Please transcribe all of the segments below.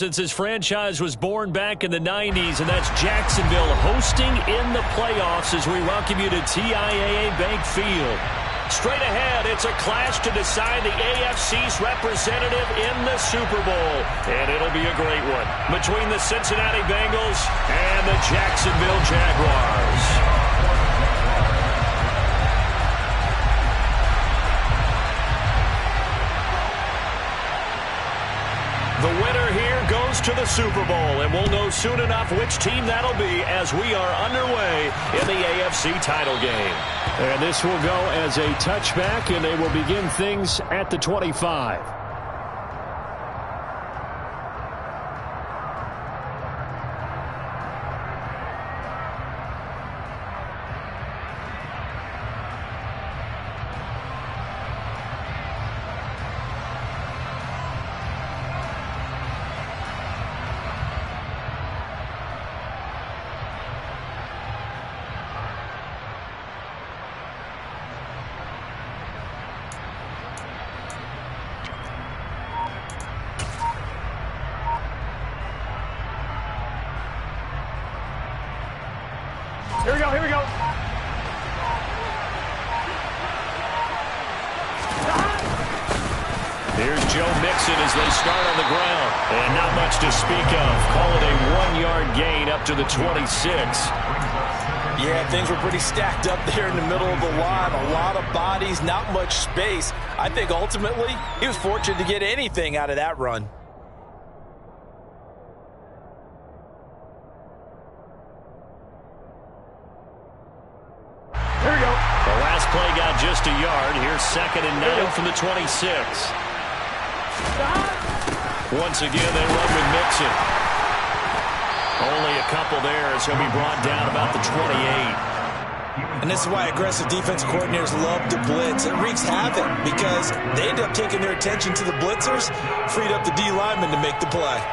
Since his franchise was born back in the 90s, and that's Jacksonville hosting in the playoffs as we welcome you to TIAA Bank Field. Straight ahead, it's a clash to decide the AFC's representative in the Super Bowl. And it'll be a great one between the Cincinnati Bengals and the Jacksonville Jaguars. The winner here goes to the Super Bowl, and we'll know soon enough which team that'll be as we are underway in the AFC title game. And this will go as a touchback, and they will begin things at the 25. Here we go. Here's Joe Mixon as they start on the ground. And not much to speak of. Call it a 1-yard gain up to the 26. Yeah, things were pretty stacked up there in the middle of the line. A lot of bodies, not much space. I think ultimately he was fortunate to get anything out of that run. Here we go. The last play got just a yard. Here's 2nd and 9 from the 26. Once again, they run with Mixon. Only a couple there as he'll be brought down about the 28. And this is why aggressive defense coordinators love to blitz. It wreaks havoc because they end up taking their attention to the blitzers, freed up the D lineman to make the play.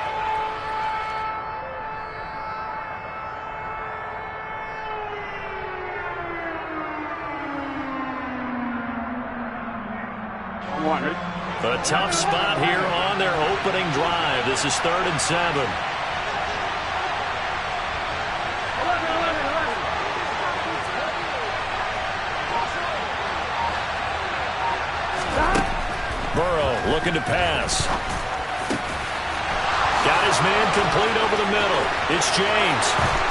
A tough spot here on their opening drive. This is 3rd and 7. Burrow looking to pass. Got his man complete over the middle. It's James.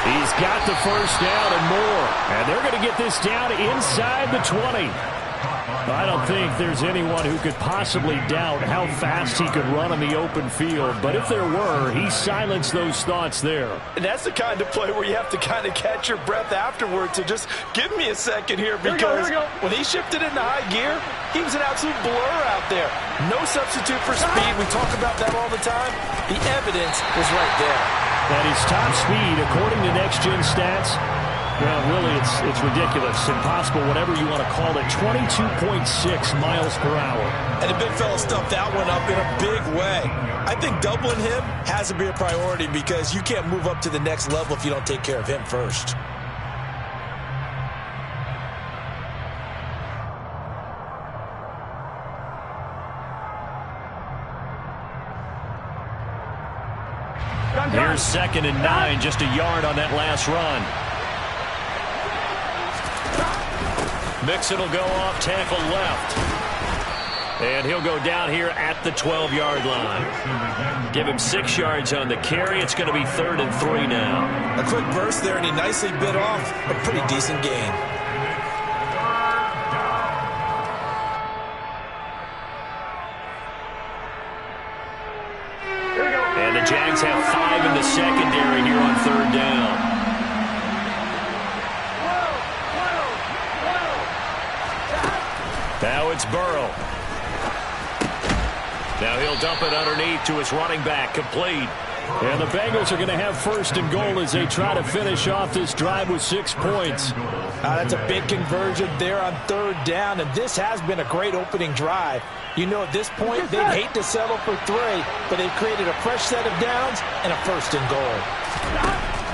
He's got the first down and more. And they're going to get this down inside the 20. I don't think there's anyone who could possibly doubt how fast he could run on the open field. But if there were, he silenced those thoughts there. And that's the kind of play where you have to kind of catch your breath afterwards. So just give me a second here because when he shifted into high gear, he was an absolute blur out there. No substitute for speed. We talk about that all the time. The evidence was right there. That his top speed, according to Next Gen Stats, well, really, it's ridiculous. Impossible, whatever you want to call it. 22.6 miles per hour. And the big fella stuffed that one up in a big way. I think doubling him has to be a priority because you can't move up to the next level if you don't take care of him first. Here's 2nd and 9, just a yard on that last run. Mixon will go off tackle left. And he'll go down here at the 12-yard line. Give him 6 yards on the carry. It's going to be 3rd and 3 now. A quick burst there, and he nicely bit off a pretty decent gain. And the Jags have 5 in the secondary here on 3rd down. Now it's Burrow. Now he'll dump it underneath to his running back, complete. And the Bengals are going to have 1st and goal as they try to finish off this drive with 6 points. That's a big conversion there on 3rd down, and this has been a great opening drive. You know, at this point, they'd hate to settle for 3, but they've created a fresh set of downs and a 1st and goal.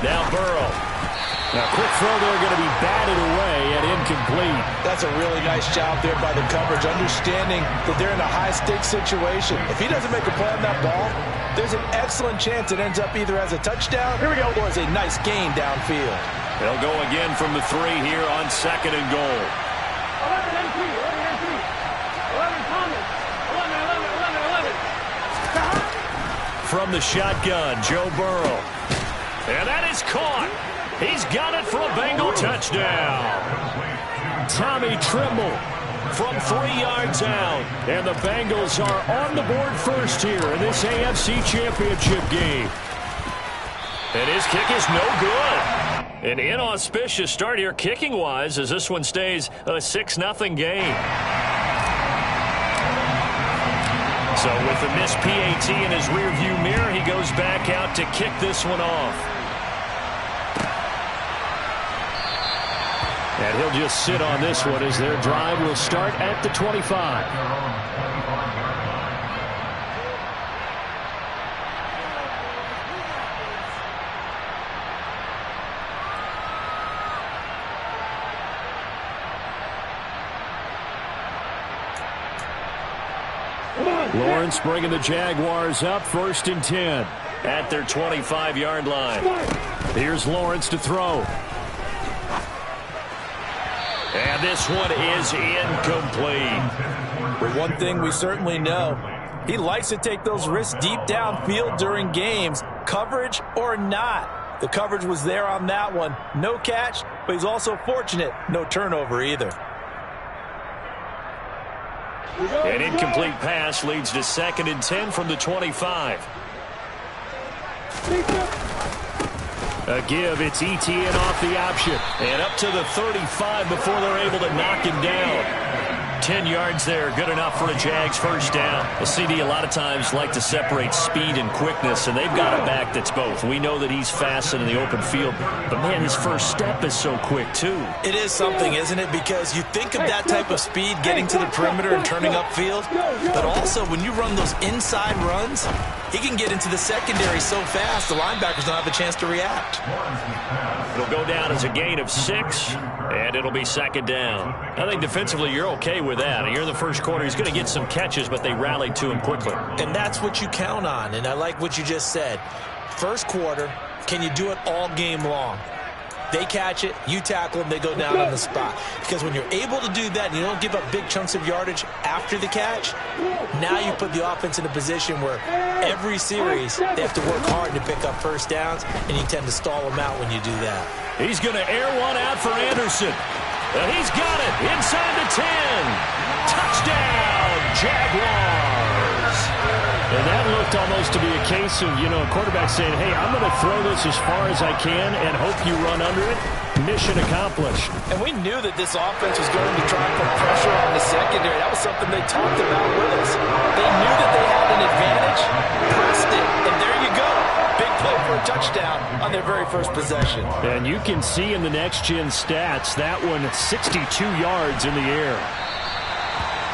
Now Burrow. Now, quick throw there going to be batted away and incomplete. That's a really nice job there by the coverage, understanding that they're in a high-stakes situation. If he doesn't make a play on that ball, there's an excellent chance it ends up either as a touchdown or as a nice gain downfield. They'll go again from the 3 here on 2nd and goal. 11. From the shotgun, Joe Burrow. And that is caught. He's got it for a Bengal touchdown. Tommy Tremble from 3 yards out. And the Bengals are on the board first here in this AFC Championship game. And his kick is no good. An inauspicious start here kicking-wise as this one stays a 6-0 game. So with the missed PAT in his rearview mirror, he goes back out to kick this one off. And he'll just sit on this one as their drive will start at the 25. Lawrence bringing the Jaguars up 1st and 10 at their 25-yard line. Here's Lawrence to throw. And this one is incomplete. But one thing we certainly know, he likes to take those risks deep downfield during games, coverage or not. The coverage was there on that one. No catch, but he's also fortunate. No turnover either. An incomplete pass leads to 2nd and 10 from the 25. A give, it's ETN off the option. And up to the 35 before they're able to knock him down. 10 yards there, good enough for a Jags first down. A CD a lot of times like to separate speed and quickness, and they've got a back that's both. We know that he's fast in the open field, but man, his first step is so quick too. It is something, isn't it? Because you think of that type of speed getting to the perimeter and turning upfield, but also when you run those inside runs, he can get into the secondary so fast the linebackers don't have a chance to react. It'll go down as a gain of 6, and it'll be 2nd down. I think defensively you're okay with that. You're in the first quarter. He's going to get some catches, but they rallied to him quickly. And that's what you count on, and I like what you just said. First quarter, can you do it all game long? They catch it, you tackle them, they go down on the spot. Because when you're able to do that and you don't give up big chunks of yardage after the catch, now you put the offense in a position where every series they have to work hard to pick up first downs, and you tend to stall them out when you do that. He's going to air one out for Anderson. And he's got it inside the 10. Touchdown, Jaguars. And that looked almost to be a case of, a quarterback saying, hey, I'm going to throw this as far as I can and hope you run under it. Mission accomplished. And we knew that this offense was going to try and put pressure on the secondary. That was something they talked about with us. They knew that they had an advantage, pressed it, and there you go. Big play for a touchdown on their very first possession. And you can see in the next-gen stats, that one 62 yards in the air.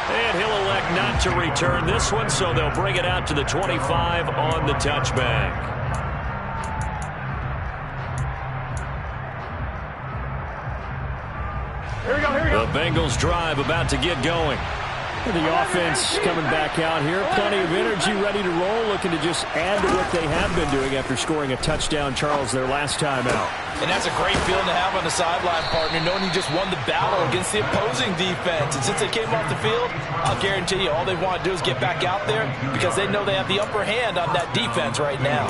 And he'll elect not to return this one, so they'll bring it out to the 25 on the touchback. The Bengals drive about to get going. The offense coming back out here. Plenty of energy, ready to roll, looking to just add to what they have been doing after scoring a touchdown, Charles, their last time out. And that's a great feeling to have on the sideline, partner, knowing you just won the battle against the opposing defense. And since they came off the field, I'll guarantee you all they want to do is get back out there because they know they have the upper hand on that defense right now.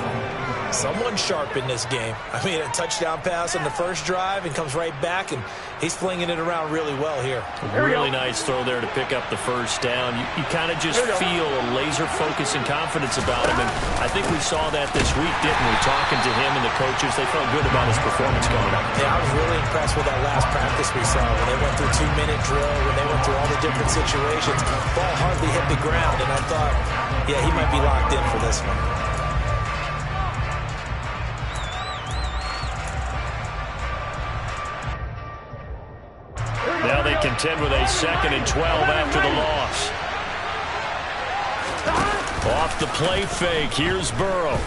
Someone sharp in this game. I mean, a touchdown pass on the first drive and comes right back, and he's flinging it around really well here. Really nice throw there to pick up the first down. You kind of just feel a laser focus and confidence about him, and I think we saw that this week, didn't we? Talking to him and the coaches, they felt good about his performance coming up. Yeah, I was really impressed with that last practice we saw when they went through 2-minute drill, when they went through all the different situations. Ball hardly hit the ground, and I thought, yeah, he might be locked in for this one. Now they contend with a 2nd and 12 after the loss. Off the play fake, here's Burrow.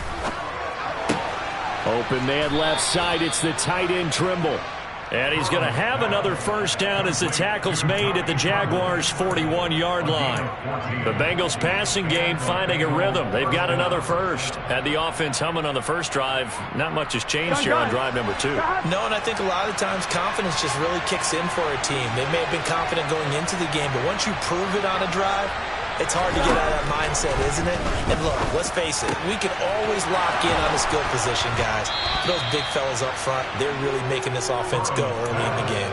open man left side. It's the tight end Trimble. And he's going to have another first down as the tackle's made at the Jaguars' 41-yard line. The Bengals passing game finding a rhythm. They've got another first. Had the offense humming on the first drive. Not much has changed here on drive number 2. No, and I think a lot of times confidence just really kicks in for a team. They may have been confident going into the game, but once you prove it on a drive, it's hard to get out of that mindset, isn't it? And look, let's face it, we can always lock in on the skill position, guys. Those big fellas up front, they're really making this offense go early in the game.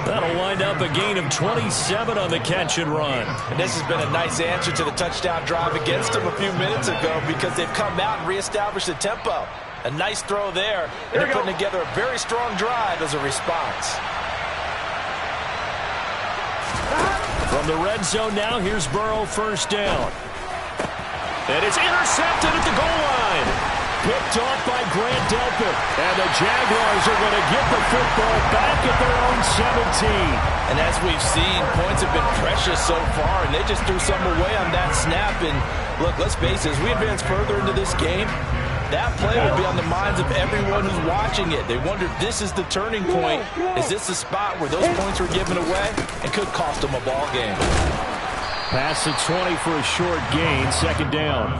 That'll wind up a gain of 27 on the catch and run. And this has been a nice answer to the touchdown drive against them a few minutes ago because they've come out and reestablished the tempo. A nice throw there, and they're putting together a very strong drive as a response. From the red zone now, here's Burrow, first down. And it's intercepted at the goal line. Picked off by Grant Delpit. And the Jaguars are going to get the football back at their own 17. And as we've seen, points have been precious so far, and they just threw something away on that snap. And look, let's face it, as we advance further into this game, that play will be on the minds of everyone who's watching it. They wonder if this is the turning point. Is this the spot where those points were given away and could cost them a ball game? Pass the 20 for a short gain, second down.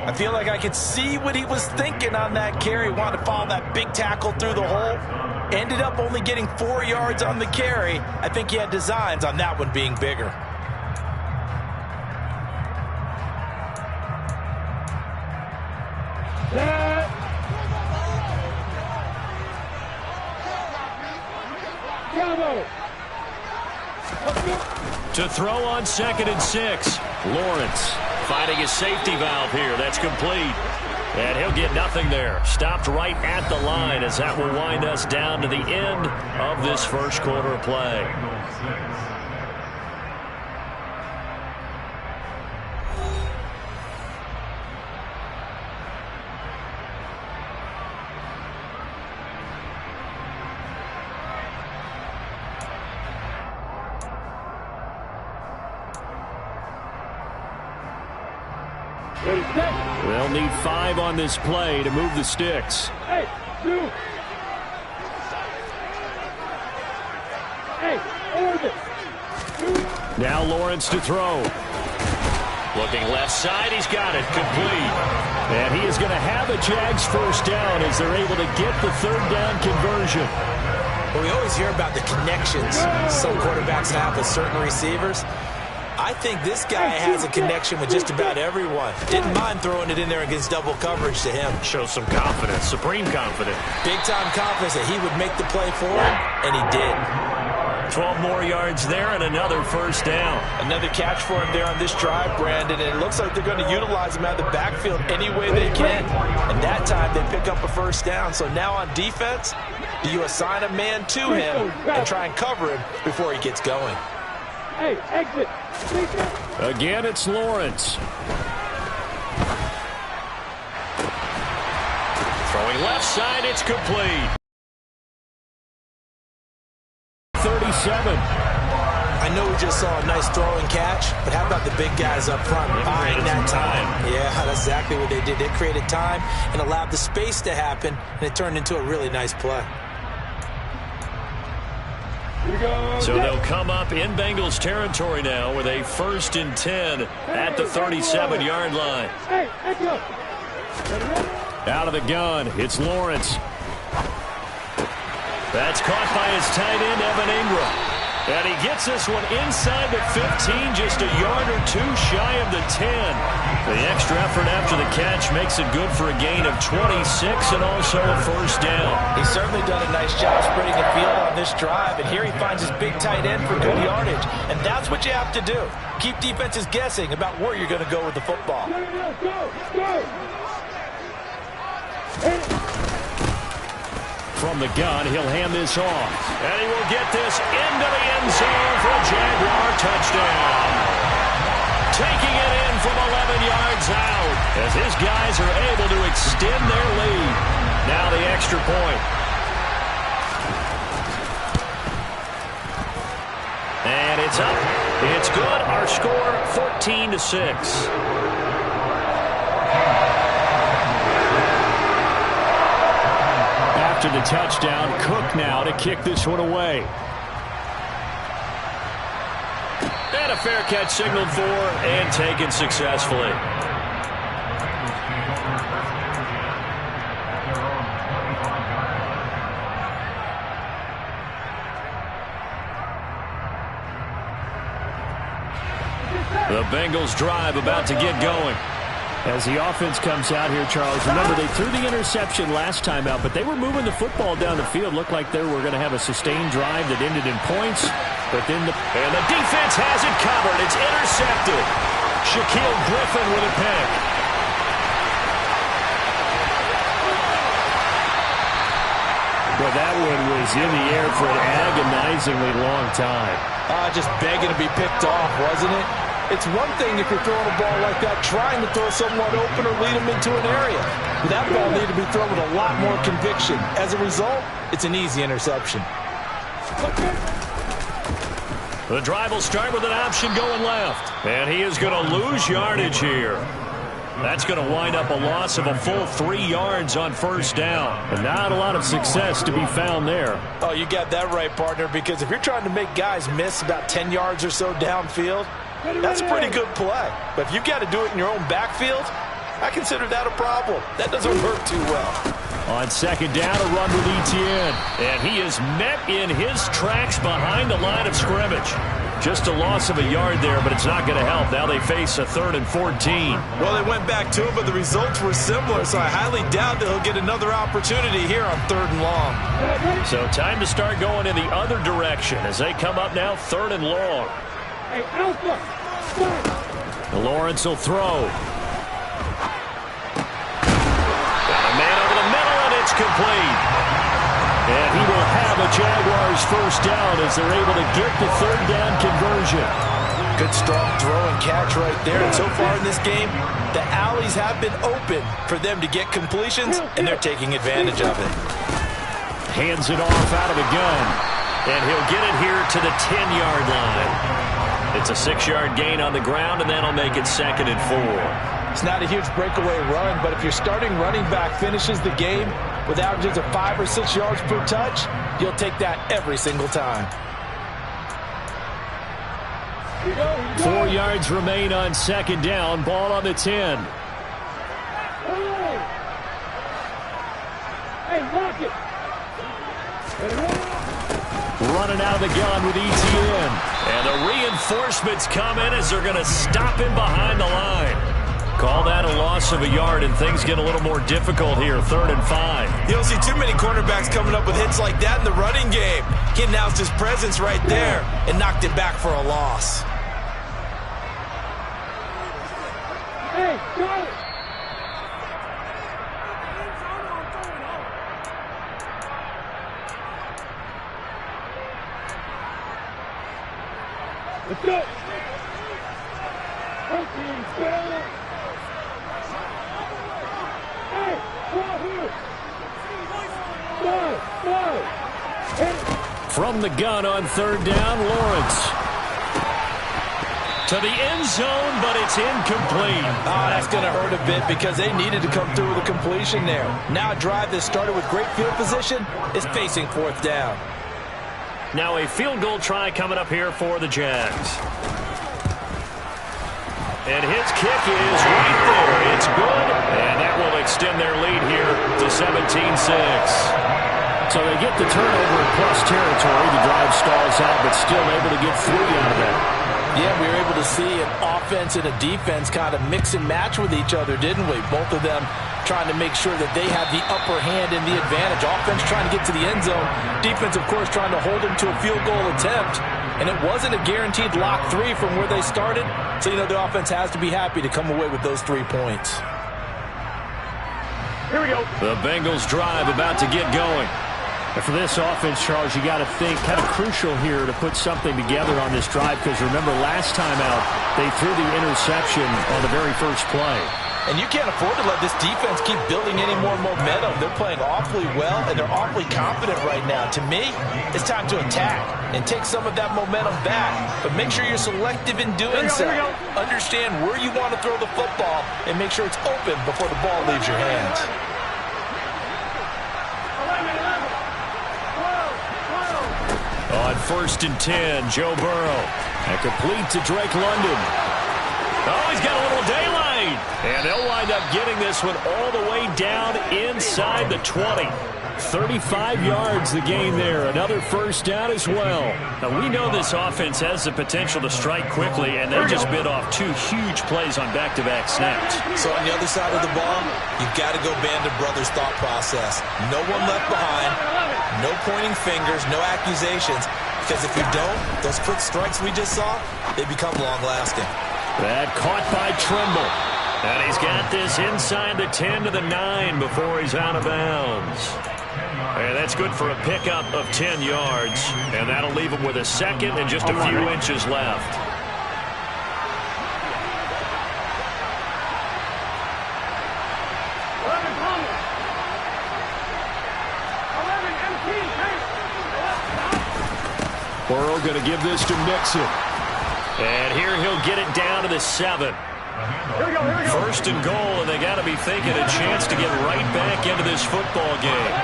I feel like I could see what he was thinking on that carry. Wanted to follow that big tackle through the hole. Ended up only getting 4 yards on the carry. I think he had designs on that one being bigger. To throw on 2nd and 6. Lawrence finding his safety valve here. That's complete. And he'll get nothing there. Stopped right at the line as that will wind us down to the end of this first quarter play. They'll need 5 on this play to move the sticks. Now Lawrence to throw. Looking left side, he's got it, complete. And he is going to have a Jags first down as they're able to get the third down conversion. Well, we always hear about the connections some quarterbacks have with certain receivers. I think this guy has a connection with just about everyone. Didn't mind throwing it in there against double coverage to him. Shows some confidence, supreme confidence. Big-time confidence that he would make the play for him, and he did. 12 more yards there and another first down. Another catch for him there on this drive, Brandon, and it looks like they're going to utilize him out of the backfield any way they can. And that time they pick up a first down. So now on defense, do you assign a man to him and try and cover him before he gets going? Hey, exit. Again, it's Lawrence. Throwing left side, it's complete. 37. I know we just saw a nice throw and catch, but how about the big guys up front buying that time? Yeah, that's exactly what they did. They created time and allowed the space to happen, and it turned into a really nice play. So they'll come up in Bengals territory now with a 1st and 10 at the 37-yard line. Out of the gun, it's Lawrence. That's caught by his tight end, Evan Ingram. And he gets this one inside the 15, just a yard or two shy of the 10. The extra effort after the catch makes it good for a gain of 26 and also a first down. He's certainly done a nice job spreading the field on this drive, and here he finds his big tight end for good yardage. And that's what you have to do. Keep defenses guessing about where you're going to go with the football. From the gun, he'll hand this off. And he will get this into the end zone for a Jaguar touchdown. Taking it in from 11 yards out as his guys are able to extend their lead. Now the extra point. And it's up. It's good. Our score, 14-6. to the touchdown. Cook now to kick this one away. And a fair catch signaled for and taken successfully. The Bengals drive about to get going. As the offense comes out here, Charles, remember they threw the interception last time out, but they were moving the football down the field. Looked like they were going to have a sustained drive that ended in points. But then and the defense has it covered. It's intercepted. Shaquill Griffin with a pick. Well, that one was in the air for an agonizingly long time. Just begging to be picked off, wasn't it? It's one thing if you're throwing a ball like that, trying to throw someone open or lead them into an area. But that ball needed to be thrown with a lot more conviction. As a result, it's an easy interception. The drive will start with an option going left. And he is going to lose yardage here. That's going to wind up a loss of a full 3 yards on first down. And not a lot of success to be found there. Oh, you got that right, partner, because if you're trying to make guys miss about 10 yards or so downfield, that's a pretty good play. But if you've got to do it in your own backfield, I consider that a problem. That doesn't work too well. On second down, a run with Etienne. And he is met in his tracks behind the line of scrimmage. Just a loss of a yard there, but it's not going to help. Now they face a 3rd and 14. Well, they went back to him, but the results were similar, so I highly doubt that he'll get another opportunity here on 3rd and long. So time to start going in the other direction as they come up now 3rd and long. Hey, Alpha! Lawrence will throw. Got a man over the middle, and it's complete. And he will have a Jaguars first down as they're able to get the 3rd down conversion. Good strong throw and catch right there. And so far in this game, the alleys have been open for them to get completions, and they're taking advantage of it. Hands it off out of the gun. And he'll get it here to the 10-yard line. It's a 6-yard gain on the ground, and that'll make it 2nd and 4. It's not a huge breakaway run, but if your starting running back finishes the game with averages of 5 or 6 yards per touch, you'll take that every single time. 4 yards remain on second down. Ball on the 10. Hey, lock it! Running out of the gun with Etienne. And the reinforcements come in as they're going to stop him behind the line. Call that a loss of a yard, and things get a little more difficult here, 3rd and 5. You don't see too many cornerbacks coming up with hits like that in the running game. He announced his presence right there and knocked it back for a loss. Hey, go! Let's go! From the gun on 3rd down, Lawrence. To the end zone, but it's incomplete. Oh, that's going to hurt a bit because they needed to come through with a completion there. Now a drive that started with great field position is facing 4th down. Now a field goal try coming up here for the Jags. And his kick is right there. It's good, and that will extend their lead here to 17-6. So they get the turnover in plus territory. The drive stalls out, but still able to get 3 out of that. Yeah, we were able to see an offense and a defense kind of mix and match with each other, didn't we? Both of them trying to make sure that they have the upper hand and the advantage. Offense trying to get to the end zone. Defense, of course, trying to hold them to a field goal attempt. And it wasn't a guaranteed lock 3 from where they started. So, you know, the offense has to be happy to come away with those 3 points. Here we go. The Bengals drive about to get going. And for this offense, Charles, you got to think kind of crucial here to put something together on this drive because remember last time out they threw the interception on the very first play. And you can't afford to let this defense keep building any more momentum. They're playing awfully well, and they're awfully confident right now. To me, it's time to attack and take some of that momentum back. But make sure you're selective in doing so. Understand where you want to throw the football and make sure it's open before the ball leaves your hands. 1st and 10. Joe Burrow. And complete to Drake London. Oh, he's got a little daylight. And they'll wind up getting this one all the way down inside the 20. 35 yards the gain there. Another first down as well. Now, we know this offense has the potential to strike quickly, and they just bit off 2 huge plays on back-to-back snaps. So on the other side of the ball, you've got to go Band of Brothers thought process. No one left behind, no pointing fingers, no accusations. Because if you don't, those quick strikes we just saw, they become long-lasting. That caught by Tremble. And he's got this inside the 10 to the 9 before he's out of bounds. And that's good for a pickup of 10 yards. And that'll leave him with a second and just a few inches left. Burrow going to give this to Mixon. And here he'll get it down to the 7. 1st and goal, and they got to be thinking a chance to get right back into this football game.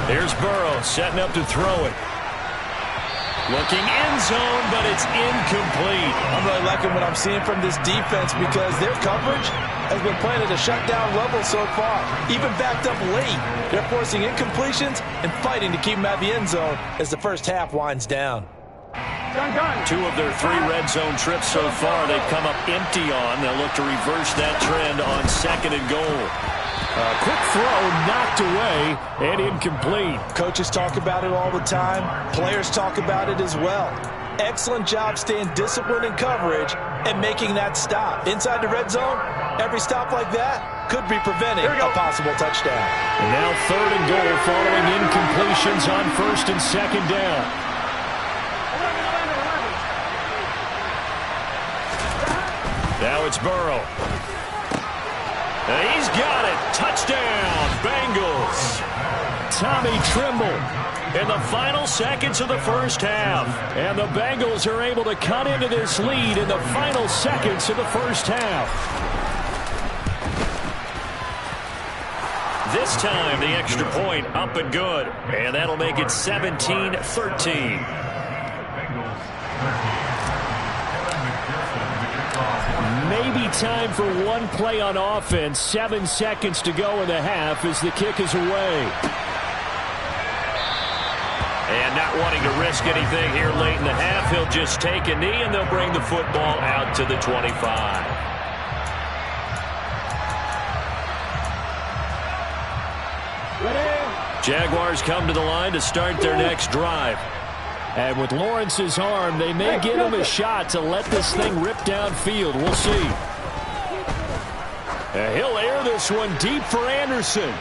Here's Burrow setting up to throw it. Looking end zone, but it's incomplete. I'm really liking what I'm seeing from this defense because their coverage has been playing at a shutdown level so far. Even backed up late, they're forcing incompletions and fighting to keep them out of the end zone as the first half winds down. 2 of their 3 red zone trips so far they've come up empty on. They'll look to reverse that trend on 2nd and goal. A quick throw knocked away and incomplete. Coaches talk about it all the time. Players talk about it as well. Excellent job staying disciplined in coverage and making that stop. Inside the red zone, every stop like that could be preventing a possible touchdown. And now 3rd and goal following incompletions on 1st and 2nd down. Now it's Burrow. And he's got it. Touchdown, Bengals. Tommy Tremble. In the final seconds of the first half. And the Bengals are able to cut into this lead in the final seconds of the first half. This time, the extra point up and good. And that'll make it 17-13. Maybe time for one play on offense. 7 seconds to go in the half as the kick is away. And not wanting to risk anything here late in the half, he'll just take a knee and they'll bring the football out to the 25. Jaguars come to the line to start their next drive. And with Lawrence's arm, they may give him a shot to let this thing rip downfield. We'll see. And he'll air this one deep for Anderson.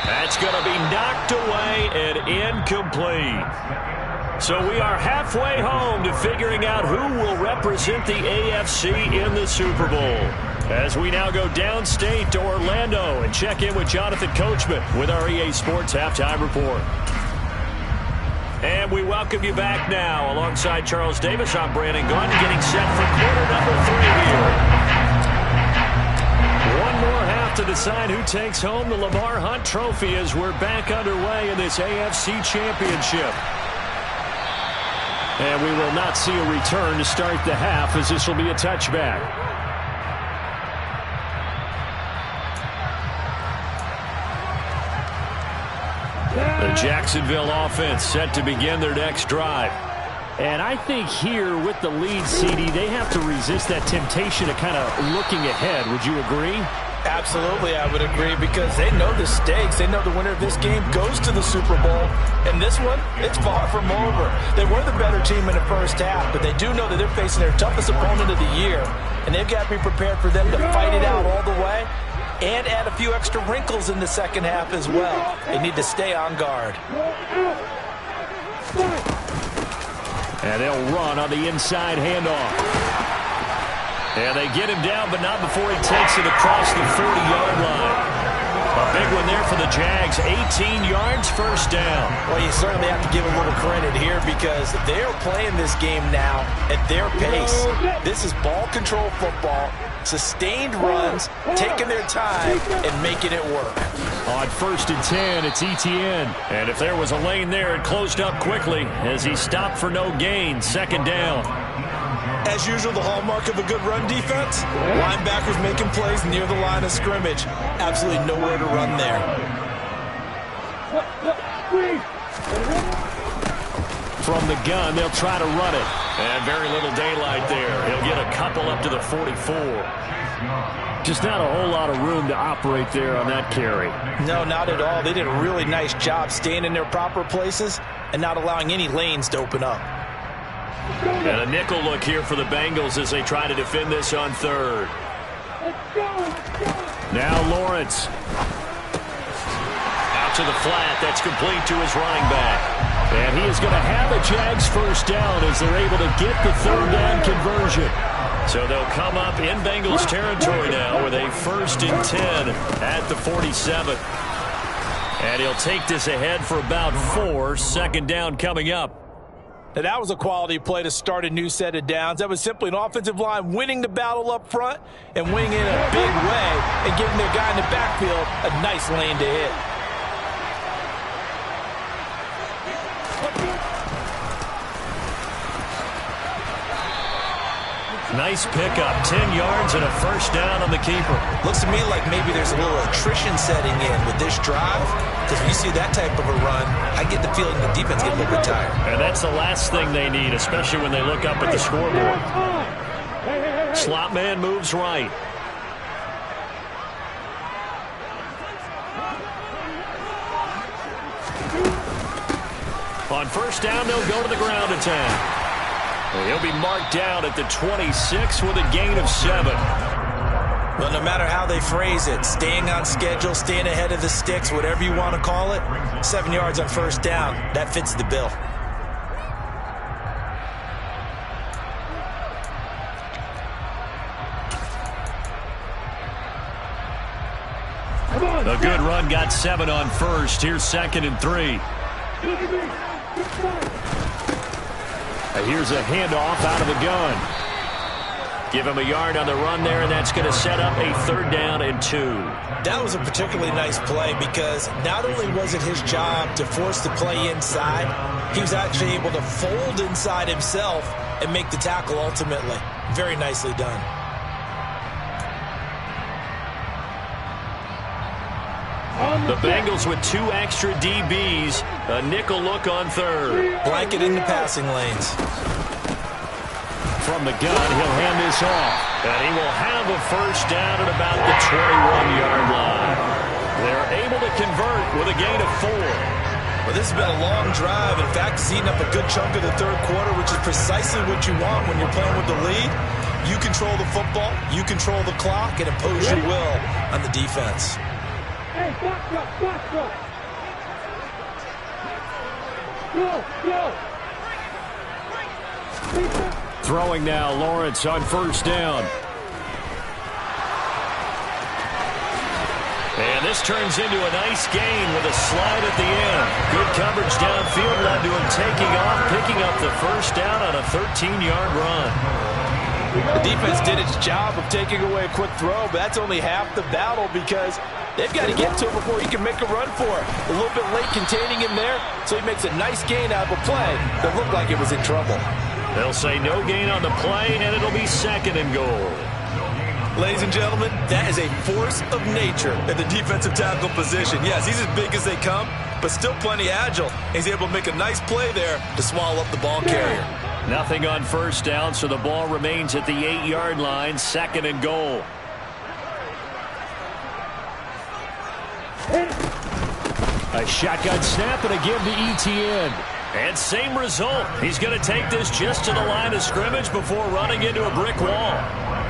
That's going to be knocked away and incomplete. So we are halfway home to figuring out who will represent the AFC in the Super Bowl. As we now go downstate to Orlando and check in with Jonathan Coachman with our EA Sports Halftime Report. And we welcome you back now. Alongside Charles Davis, I'm Brandon Gunn, getting set for quarter number 3 here. One more half to decide who takes home the Lamar Hunt Trophy as we're back underway in this AFC Championship. And we will not see a return to start the half as this will be a touchback. The Jacksonville offense set to begin their next drive. And I think here with the lead, CD, they have to resist that temptation of kind of looking ahead. Would you agree? Absolutely, I would agree, because they know the stakes. They know the winner of this game goes to the Super Bowl. And this one, it's far from over. They were the better team in the first half, but they do know that they're facing their toughest opponent of the year. And they've got to be prepared for them to fight it out all the way and add a few extra wrinkles in the second half as well. They need to stay on guard. And they'll run on the inside handoff. And they get him down, but not before he takes it across the 40-yard line. A big one there for the Jags. 18 yards, first down. Well, you certainly have to give them a little credit here because they're playing this game now at their pace. This is ball control football. Sustained runs, taking their time, and making it work. On 1st and 10, it's Etienne. And if there was a lane there, it closed up quickly as he stopped for no gain. 2nd down. As usual, the hallmark of a good run defense, linebackers making plays near the line of scrimmage. Absolutely nowhere to run there. From the gun, they'll try to run it. And very little daylight there. He'll get a couple up to the 44. Just not a whole lot of room to operate there on that carry. No, not at all. They did a really nice job staying in their proper places and not allowing any lanes to open up. And a nickel look here for the Bengals as they try to defend this on 3rd. Now Lawrence. Out to the flat. That's complete to his running back. And he is going to have a Jags 1st down as they're able to get the 3rd down conversion. So they'll come up in Bengals territory now with a 1st and 10 at the 47. And he'll take this ahead for about 4. 2nd down coming up. Now that was a quality play to start a new set of downs. That was simply an offensive line winning the battle up front and winning in a big way and giving their guy in the backfield a nice lane to hit. Nice pickup, 10 yards and a 1st down on the keeper. Looks to me like maybe there's a little attrition setting in with this drive, because when you see that type of a run, I get the feeling the defense getting a little bit tired. And that's the last thing they need, especially when they look up at the scoreboard. Slot man moves right. On 1st down, they'll go to the ground attack. He'll be marked down at the 26 with a gain of 7. Well, no matter how they phrase it, staying on schedule, staying ahead of the sticks, whatever you want to call it, 7 yards on 1st down, that fits the bill. A good run got 7 on 1st. Here's 2nd and 3. Here's a handoff out of the gun. Give him a yard on the run there, and that's going to set up a 3rd down and 2. That was a particularly nice play because not only was it his job to force the play inside, he was actually able to fold inside himself and make the tackle ultimately. Very nicely done. The Bengals with 2 extra DBs. A nickel look on 3rd. Blanket in the passing lanes. From the gun, he'll hand this off. And he will have a 1st down at about the 21-yard line. They're able to convert with a gain of 4. Well, this has been a long drive. In fact, it's eaten up a good chunk of the 3rd quarter, which is precisely what you want when you're playing with the lead. You control the football, you control the clock, and impose your will on the defense. Hey, box up, box up. Go. Throwing now, Lawrence on 1st down. And this turns into a nice gain with a slide at the end. Good coverage downfield led to him taking off, picking up the 1st down on a 13-yard run. The defense did its job of taking away a quick throw, but that's only half the battle because they've got to get to him before he can make a run for it. A little bit late containing him there, so he makes a nice gain out of a play that looked like it was in trouble. They'll say no gain on the play, and it'll be 2nd and goal. Ladies and gentlemen, that is a force of nature at the defensive tackle position. Yes, he's as big as they come, but still plenty agile. He's able to make a nice play there to swallow up the ball carrier. Nothing on 1st down, so the ball remains at the 8-yard line, 2nd and goal. A shotgun snap and a give to Etienne. And same result. He's going to take this just to the line of scrimmage before running into a brick wall.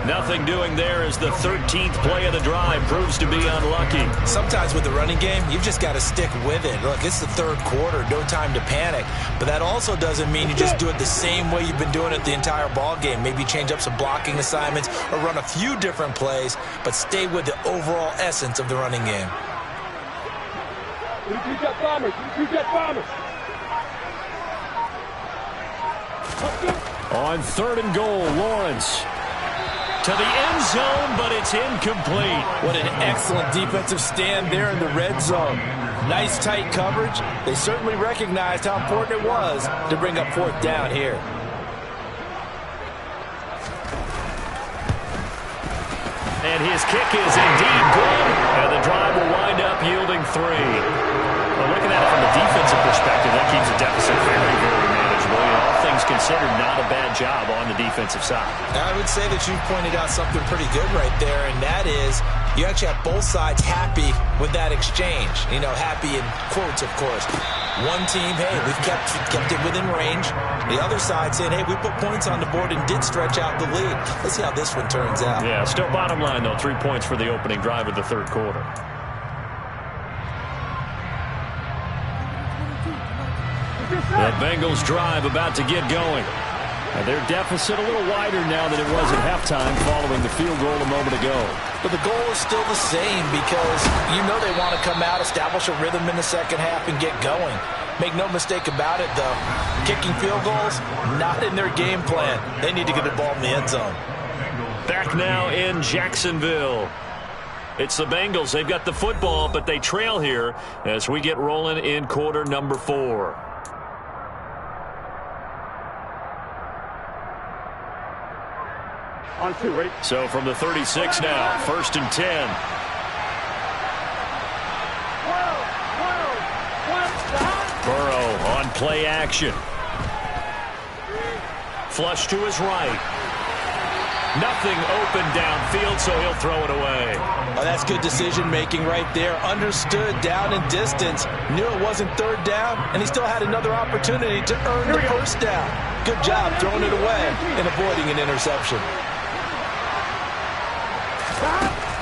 Nothing doing there as the 13th play of the drive proves to be unlucky. Sometimes with the running game, you've just got to stick with it. Look, it's the 3rd quarter, no time to panic. But that also doesn't mean you just do it the same way you've been doing it the entire ball game. Maybe change up some blocking assignments or run a few different plays, but stay with the overall essence of the running game. On 3rd and goal, Lawrence. to the end zone, but it's incomplete. What an excellent defensive stand there in the red zone. Nice tight coverage. They certainly recognized how important it was to bring up fourth down here. And his kick is indeed good, and the drive will wind up yielding 3. Well, looking at it from a defensive perspective, that keeps the deficit very, very manageable. All things considered, not a bad job on the defensive side. I would say that you've pointed out something pretty good right there, and that is you actually have both sides happy with that exchange. You know, happy in quotes, of course. One team, hey, we've kept it within range. The other side saying, hey, we put points on the board and did stretch out the lead. Let's see how this one turns out. Yeah, still bottom line, though, 3 points for the opening drive of the third quarter. The Bengals drive about to get going. Their deficit a little wider now than it was at halftime following the field goal a moment ago. But the goal is still the same because you know they want to come out, establish a rhythm in the second half, and get going. Make no mistake about it, though. Kicking field goals, not in their game plan. They need to get the ball in the end zone. Back now in Jacksonville. It's the Bengals. They've got the football, but they trail here as we get rolling in quarter number 4. On 2, ready? So from the 36 now, 1st and 10. Burrow on play action. Flush to his right. Nothing open downfield, so he'll throw it away. Oh, that's good decision-making right there. Understood down in distance. Knew it wasn't third down, and he still had another opportunity to earn the first down. Good job throwing it away and avoiding an interception.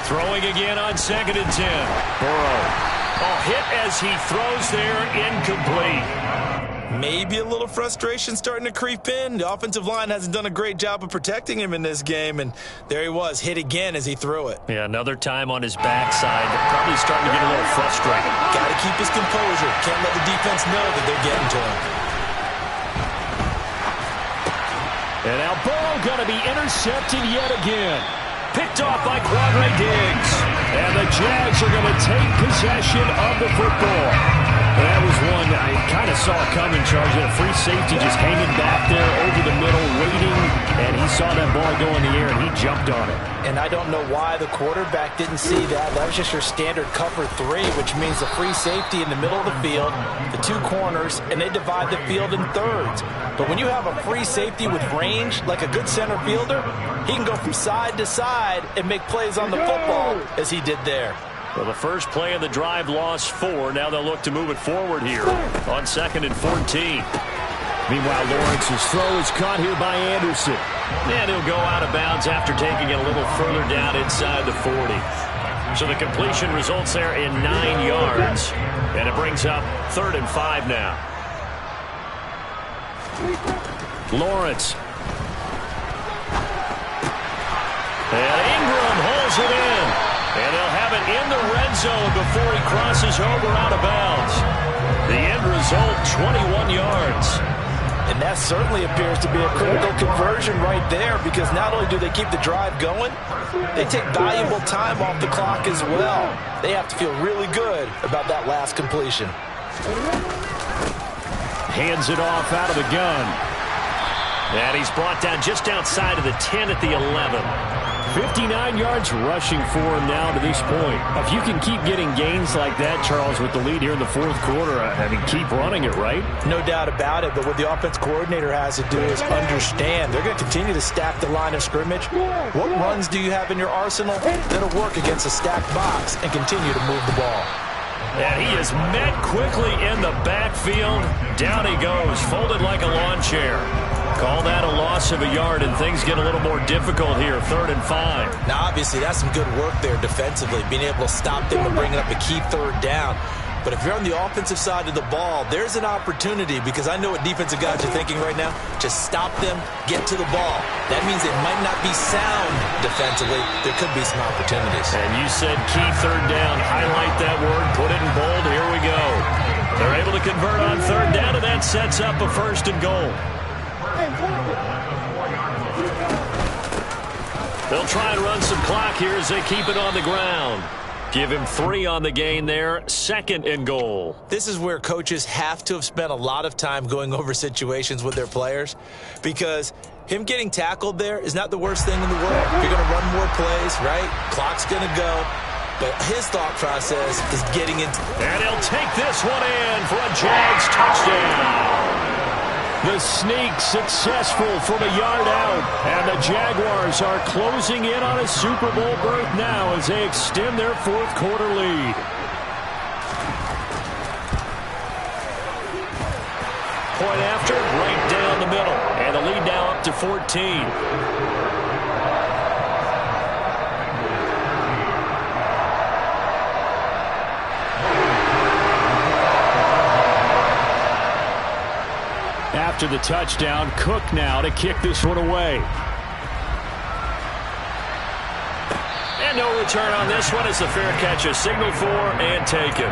Throwing again on 2nd and 10. Burrow. Oh, hit as he throws there, incomplete. Maybe a little frustration starting to creep in. The offensive line hasn't done a great job of protecting him in this game, and there he was, hit again as he threw it. Yeah, another time on his backside. Probably starting to get a little frustrated. Got to keep his composure. Can't let the defense know that they're getting to him. And now Burrow going to be intercepted yet again. Picked off by Quandre Diggs. And the Jags are going to take possession of the football. That was one I kind of saw coming, Charles. He had a free safety just hanging back there over the middle, waiting, and he saw that ball go in the air, and he jumped on it. And I don't know why the quarterback didn't see that. That was just your standard cover 3, which means the free safety in the middle of the field, the 2 corners, and they divide the field in thirds. But when you have a free safety with range, like a good center fielder, he can go from side to side and make plays on the football, as he did there. Well, the first play of the drive lost 4. Now they'll look to move it forward here on 2nd and 14. Meanwhile, Lawrence's throw is caught here by Anderson. And he'll go out of bounds after taking it a little further down inside the 40. So the completion results there in 9 yards. And it brings up 3rd and 5 now. Lawrence. And Ingram holds it in. And they'll have it in the red zone before he crosses over out of bounds. The end result, 21 yards. And that certainly appears to be a critical conversion right there, because not only do they keep the drive going, they take valuable time off the clock as well. They have to feel really good about that last completion. Hands it off out of the gun. And he's brought down just outside of the 10 at the 11. 59 yards rushing for him now to this point. If you can keep getting gains like that, Charles, with the lead here in the 4th quarter, I mean, keep running it, right? No doubt about it, but what the offense coordinator has to do is understand. They're going to continue to stack the line of scrimmage. What runs do you have in your arsenal that'll work against a stacked box and continue to move the ball? And he is met quickly in the backfield. Down he goes, folded like a lawn chair. Call that a loss of a yard, and things get a little more difficult here, 3rd and 5. Now, obviously, that's some good work there defensively, being able to stop them and bringing up a key 3rd down. But if you're on the offensive side of the ball, there's an opportunity, because I know what defensive guys are thinking right now. Just stop them, get to the ball. That means it might not be sound defensively. There could be some opportunities. And you said key 3rd down. Highlight that word, put it in bold. Here we go. They're able to convert on 3rd down, and that sets up a 1st and goal. They'll try and run some clock here as they keep it on the ground. Give him 3 on the gain there, 2nd and goal. This is where coaches have to have spent a lot of time going over situations with their players, because him getting tackled there is not the worst thing in the world. You're going to run more plays, right? Clock's going to go. But his thought process is getting into... And he'll take this one in for a Jags touchdown. The sneak successful from a yard out. And the Jaguars are closing in on a Super Bowl berth now as they extend their 4th quarter lead. Point after, right down the middle. And the lead now up to 14. After the touchdown, Cook now to kick this one away. And no return on this one as the fair catch is signaled for and taken.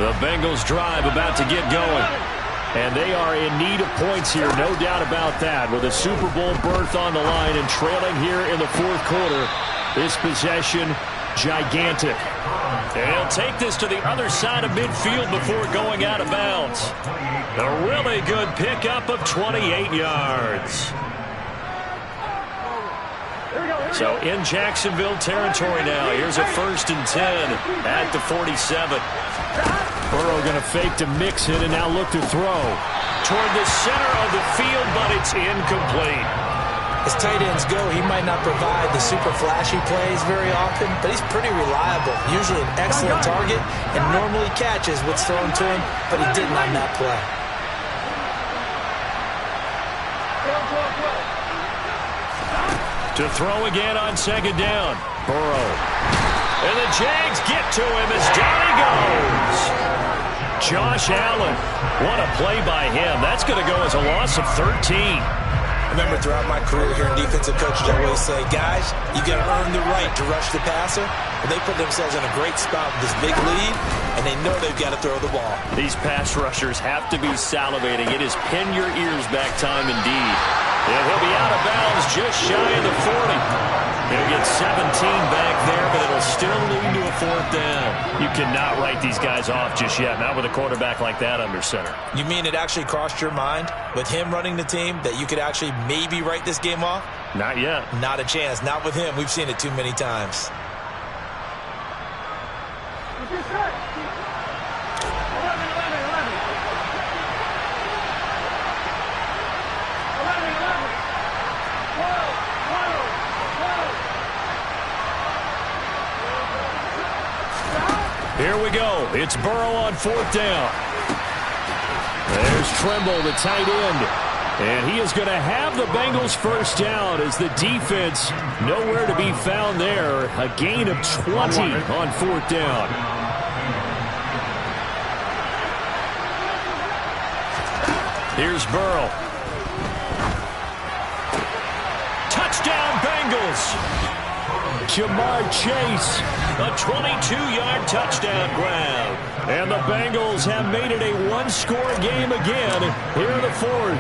The Bengals drive about to get going. And they are in need of points here, no doubt about that. With a Super Bowl berth on the line and trailing here in the 4th quarter, this possession gigantic. And he'll take this to the other side of midfield before going out of bounds. A really good pickup of 28 yards. So in Jacksonville territory now. Here's a 1st and 10 at the 47. Burrow going to fake to Mixon and now look to throw toward the center of the field, but it's incomplete. As tight ends go, he might not provide the super flashy plays very often, but he's pretty reliable. Usually an excellent target and normally catches what's thrown to him, but he didn't on that play. To throw again on 2nd down. Burrow. And the Jags get to him as down he goes. Josh Allen. What a play by him. That's going to go as a loss of 13. Remember, throughout my career here in defensive coaches, I always say, guys, you got to earn the right to rush the passer. And they put themselves in a great spot with this big lead, and they know they've got to throw the ball. These pass rushers have to be salivating. It is pin your ears back time indeed. And he'll be out of bounds just shy of the 40. He'll get 17 back there, but it'll still lead to a 4th down. You cannot write these guys off just yet, not with a quarterback like that under center. You mean it actually crossed your mind with him running the team that you could actually maybe write this game off? Not yet. Not a chance. Not with him. We've seen it too many times. Here we go. It's Burrow on 4th down. There's Tremble, the tight end. And he is going to have the Bengals 1st down as the defense nowhere to be found there. A gain of 20 on 4th down. Here's Burrow. Touchdown Bengals. Jamar Chase, a 22-yard touchdown grab. And the Bengals have made it a one-score game again here in the 4th.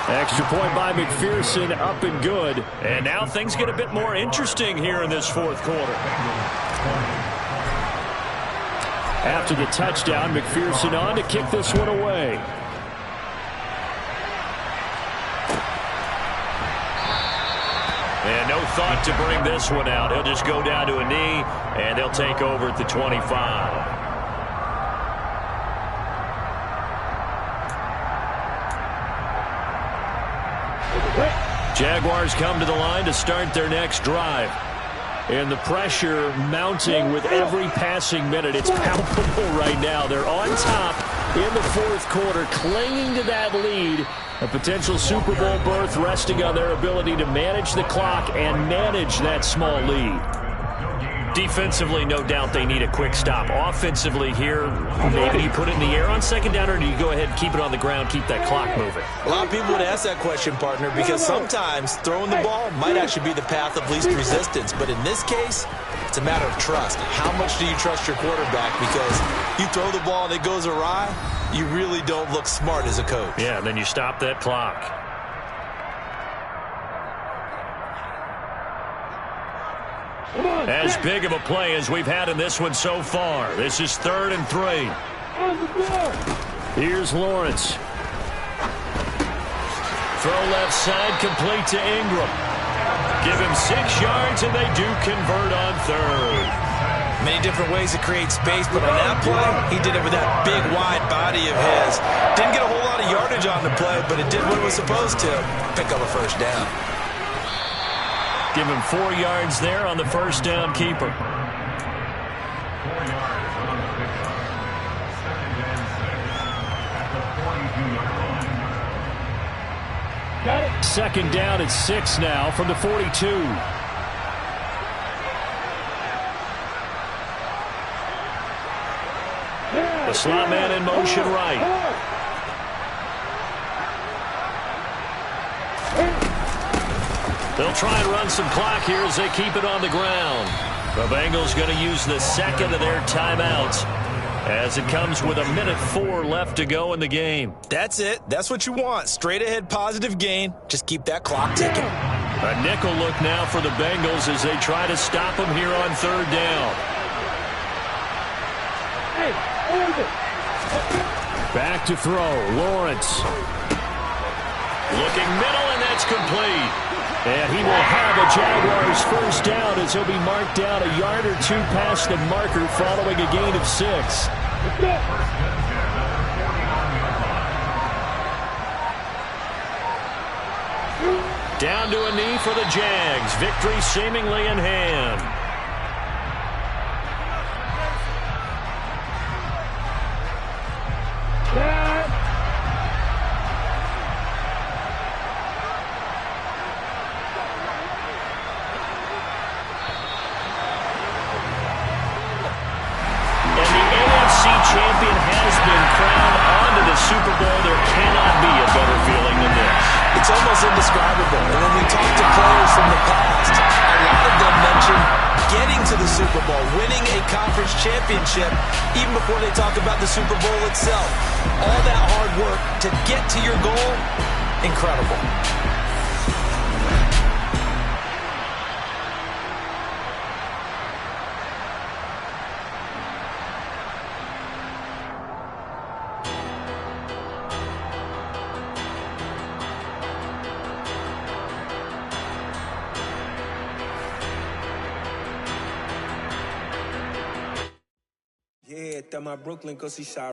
Extra point by McPherson, up and good. And now things get a bit more interesting here in this 4th quarter. After the touchdown, McPherson on to kick this one away. And no thought to bring this one out. He'll just go down to a knee, and they'll take over at the 25. Jaguars come to the line to start their next drive. And the pressure mounting with every passing minute. It's palpable right now. They're on top in the 4th quarter, clinging to that lead. A potential Super Bowl berth resting on their ability to manage the clock and manage that small lead. Defensively, no doubt they need a quick stop. Offensively here, maybe you put it in the air on 2nd down, or do you go ahead and keep it on the ground, keep that clock moving? A lot of people would ask that question, partner, because sometimes throwing the ball might actually be the path of least resistance. But in this case, it's a matter of trust. How much do you trust your quarterback? Because You throw the ball and it goes awry, you really don't look smart as a coach. Yeah, and then you stop that clock. As big of a play as we've had in this one so far. This is 3rd and 3. Here's Lawrence. Throw left side, complete to Ingram. Give him 6 yards, and they do convert on 3rd. Many different ways to create space, but on that play, he did it with that big, wide body of his. Didn't get a whole lot of yardage on the play, but it did what it was supposed to, pick up a first down. Give him 4 yards there on the first down keeper. Second down at 6 now from the 42. The slot man in motion right. They'll try and run some clock here as they keep it on the ground. The Bengals going to use the second of their timeouts as it comes with 1:04 left to go in the game. That's it. That's what you want. Straight ahead positive gain. Just keep that clock ticking. A nickel look now for the Bengals as they try to stop them here on 3rd down. Back to throw. Lawrence. Looking middle, and that's complete. And he will have a Jaguars first down as he'll be marked down a yard or 2 past the marker following a gain of 6. Down to a knee for the Jags. Victory seemingly in hand. Champion has been crowned onto the Super Bowl. There cannot be a better feeling than this. It's almost indescribable. And when we talk to players from the past, a lot of them mention getting to the Super Bowl, winning a conference championship, even before they talk about the Super Bowl itself. All that hard work to get to your goal, incredible. Yeah, my Brooklyn, cause he shot.